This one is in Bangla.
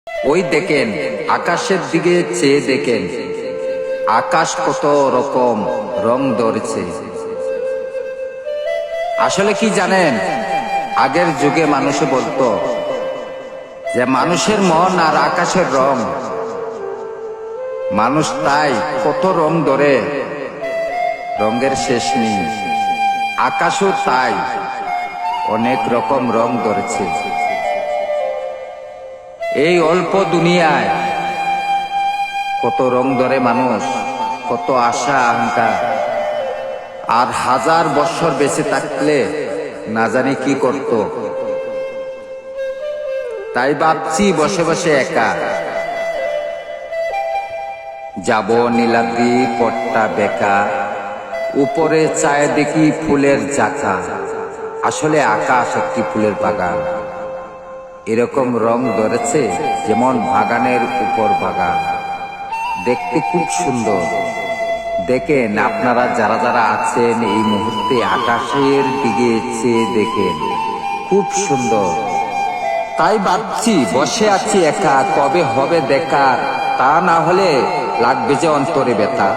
ওই দেখেন, আকাশের দিকে চেয়ে দেখেন, আকাশ কত রকম রং ধরেছে। আসলে কি জানেন, আগের যুগে মানুষে বলতো যে মানুষের মন আর আকাশের রং, মানুষ তাই কত রং ধরে, রঙের শেষ নেই। আকাশও তাই অনেক রকম রং ধরেছে। এই অল্প দুনিয়ায় কত রং ধরে মানুষ, কত আশা আকাঙ্ক্ষা, আর হাজার বছর বেঁচে থাকলে না জানি কি করত। তাই ভাবছি বসে বসে একা, যাব নীলাদ্রি পট্টা বেকা, উপরে চায় দেখি ফুলের জাকা। আসলে আকাশ একটি ফুলের বাগান, এরকম রং ধরেছে যেমন বাগানের উপর বাগান। দেখতে খুব সুন্দর। দেখেন, আপনারা যারা যারা আছেন এই মুহূর্তে আকাশের দিকে চেয়ে দেখেন, খুব সুন্দর। তাই ভাবছি বসে আছি একা, কবে হবে দেখা, তা না হলে লাগবে যে অন্তরে ব্যথা।